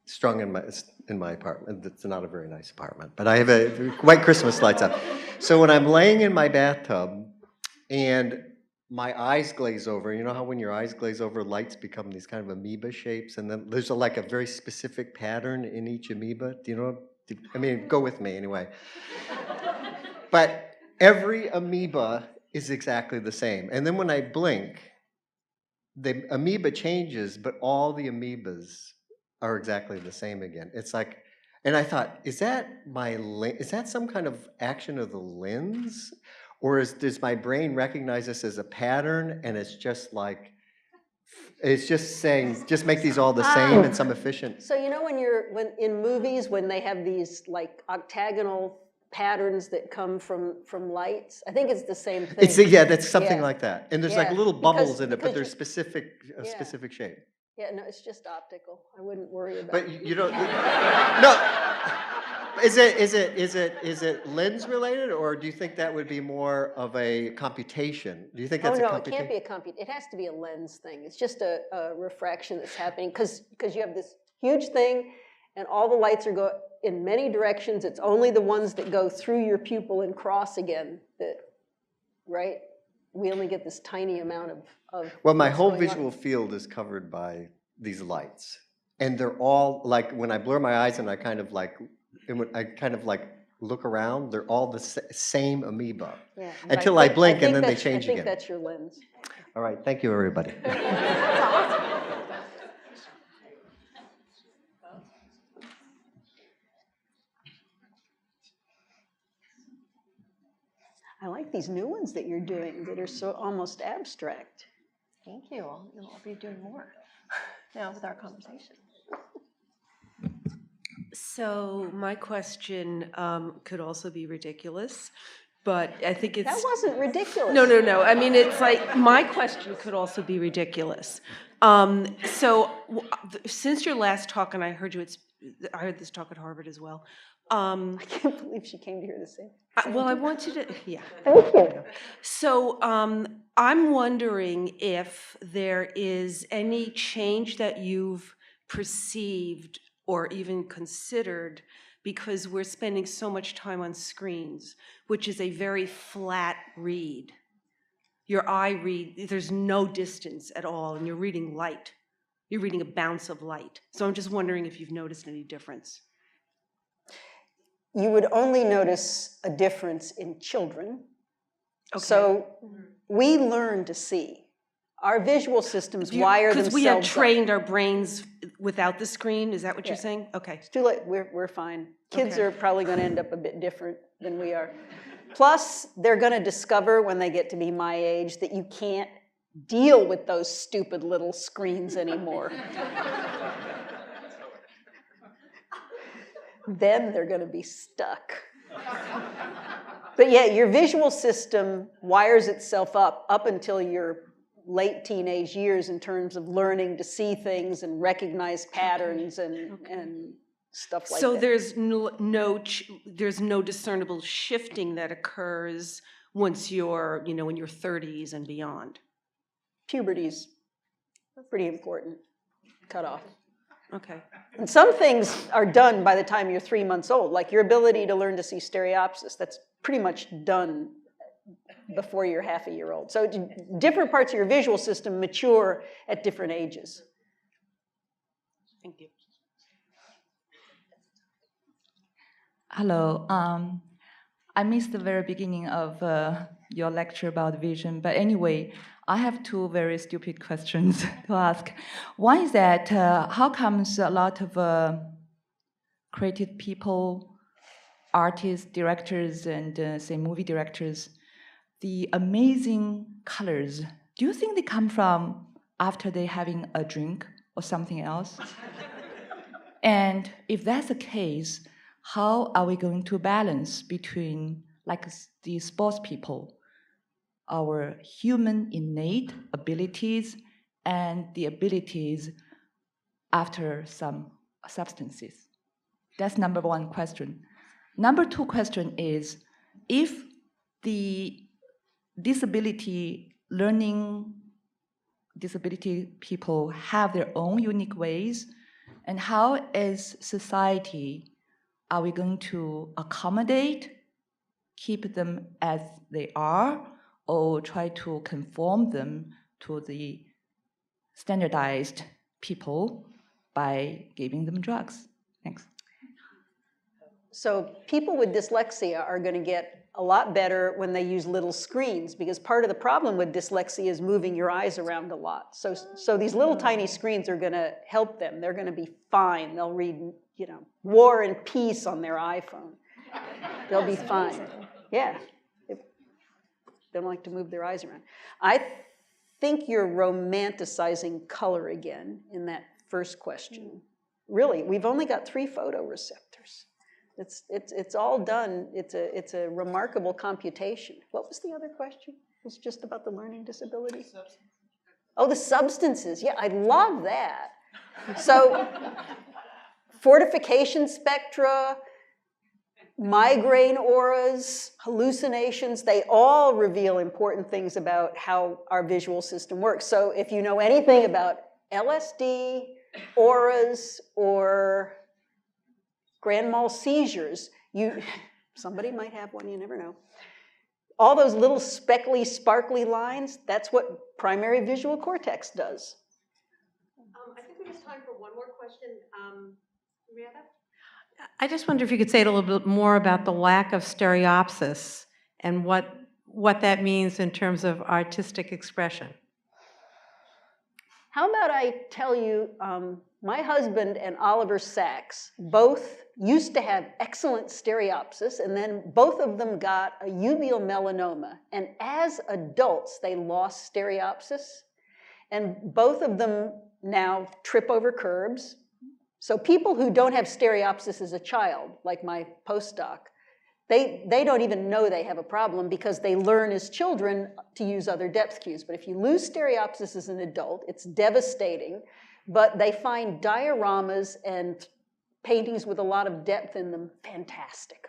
strung in my apartment. It's not a very nice apartment, but I have white Christmas lights up. So when I'm laying in my bathtub and my eyes glaze over, you know how when your eyes glaze over, lights become these kind of amoeba shapes, and then there's like a very specific pattern in each amoeba. Do you know? I mean, go with me anyway. But every amoeba is exactly the same. And then when I blink, the amoeba changes, but all the amoebas are exactly the same again. It's like, and I thought, is that some kind of action of the lens? Or does my brain recognize this as a pattern and it's just like, it's just saying, just make these all the same in some efficient. So you know when in movies when they have these like octagonal patterns that come from lights, I think it's the same thing. That's something like that. And there's like little bubbles in it, but they're specific shape. Yeah, no, it's just optical. I wouldn't worry about But it. you don't. No. Is it lens related, or do you think that would be more of a computation? Do you think that's a computation? Oh no, it can't be a computation. It has to be a lens thing. It's just a refraction that's happening because you have this huge thing, and all the lights are going in many directions. It's only the ones that go through your pupil and cross again that, right? We only get this tiny amount of Well, my whole visual field is covered by these lights, and they're all like when I blur my eyes and I kind of like look around, they're all the same amoeba. Yeah, until I blink and then they change again. I think that's your lens. All right, thank you, everybody. I like these new ones that you're doing that are so almost abstract. Thank you. I'll be doing more now with our conversation. So my question could also be ridiculous, but I think it's... That wasn't ridiculous. No. I mean, it's like, my question could also be ridiculous. Since your last talk, and I heard this talk at Harvard as well. I can't believe she came to hear the same. Well, I wanted to, yeah. Thank you. So I'm wondering if there is any change that you've perceived or even considered, because we're spending so much time on screens, which is a very flat read. Your eye read, there's no distance at all, and you're reading light. You're reading a bounce of light. So I'm just wondering if you've noticed any difference. You would only notice a difference in children. Okay. So we learn to see. Our visual systems wire themselves because we have up. trained our brains without the screen. Is that what you're saying? Okay. It's too late. We're fine. Kids Okay. are probably going to end up a bit different than we are. Plus, they're going to discover when they get to be my age that you can't deal with those stupid little screens anymore. Then they're going to be stuck. But yeah, your visual system wires itself up until your late teenage years in terms of learning to see things and recognize patterns and stuff like that. So there's no discernible shifting that occurs once you're, in your 30s and beyond. Puberty's Pretty important cutoff. Okay. And some things are done by the time you're 3 months old, like your ability to learn to see stereopsis. That's pretty much done before you're half a year old. So different parts of your visual system mature at different ages. Thank you. Hello. I missed the very beginning of your lecture about vision, but anyway, I have two very stupid questions to ask. One is that how comes a lot of creative people, artists, directors, and say movie directors, the amazing colors, do you think they come from after they having a drink or something else? And if that's the case, how are we going to balance between, like the sports people, our human innate abilities and the abilities after some substances? That's number one question. Number two question is, if the learning disability people have their own unique ways, and how as society are we going to accommodate, keep them as they are, or try to conform them to the standardized people by giving them drugs? Thanks. So people with dyslexia are going to get a lot better when they use little screens, because part of the problem with dyslexia is moving your eyes around a lot. So these little tiny screens are going to help them. They're going to be fine. They'll read, War and Peace on their iPhone. They'll be fine. Yeah. They don't like to move their eyes around. I think you're romanticizing color again in that first question. Really, we've only got 3 photoreceptors. It's all done. It's a remarkable computation. What was the other question? It was just about the learning disability. Oh, the substances. Yeah, I love that. So fortification spectra, migraine auras, hallucinations, they all reveal important things about how our visual system works. So if you know anything about LSD, auras, or grand mal seizures, somebody might have one, you never know. All those little speckly, sparkly lines, that's what primary visual cortex does. I think we have time for one more question. Marietta? I just wonder if you could say a little bit more about the lack of stereopsis and what that means in terms of artistic expression. How about I tell you, my husband and Oliver Sacks both used to have excellent stereopsis, and then both of them got a uveal melanoma. And as adults, they lost stereopsis. And both of them now trip over curbs. So people who don't have stereopsis as a child, like my postdoc, they don't even know they have a problem because they learn as children to use other depth cues. But if you lose stereopsis as an adult, it's devastating. But they find dioramas and paintings with a lot of depth in them fantastic.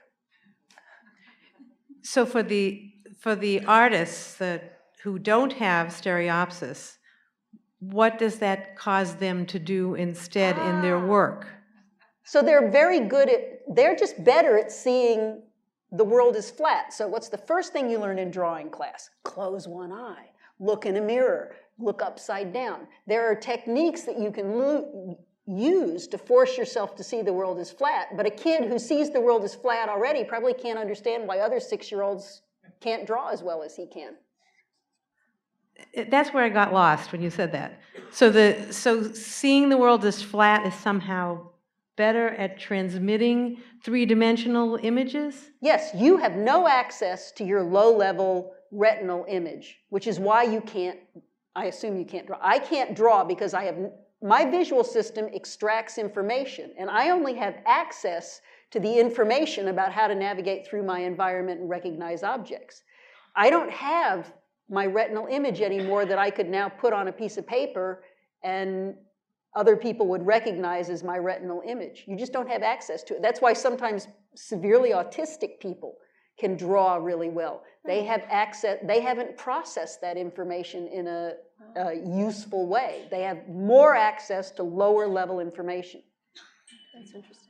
So for the artists who don't have stereopsis, what does that cause them to do instead in their work? So they're just better at seeing the world is flat. So what's the first thing you learn in drawing class? Close one eye, look in a mirror, look upside down. There are techniques that you can use to force yourself to see the world as flat, but a kid who sees the world as flat already probably can't understand why other 6-year-olds can't draw as well as he can. That's where I got lost when you said that. So seeing the world as flat is somehow better at transmitting 3-dimensional images? Yes, you have no access to your low-level retinal image, which is why I assume you can't draw. I can't draw because my visual system extracts information, and I only have access to the information about how to navigate through my environment and recognize objects. I don't have my retinal image anymore that I could now put on a piece of paper and other people would recognize as my retinal image. You just don't have access to it. That's why sometimes severely autistic people can draw really well. They have access, they haven't processed that information in a useful way. They have more access to lower level information. That's interesting.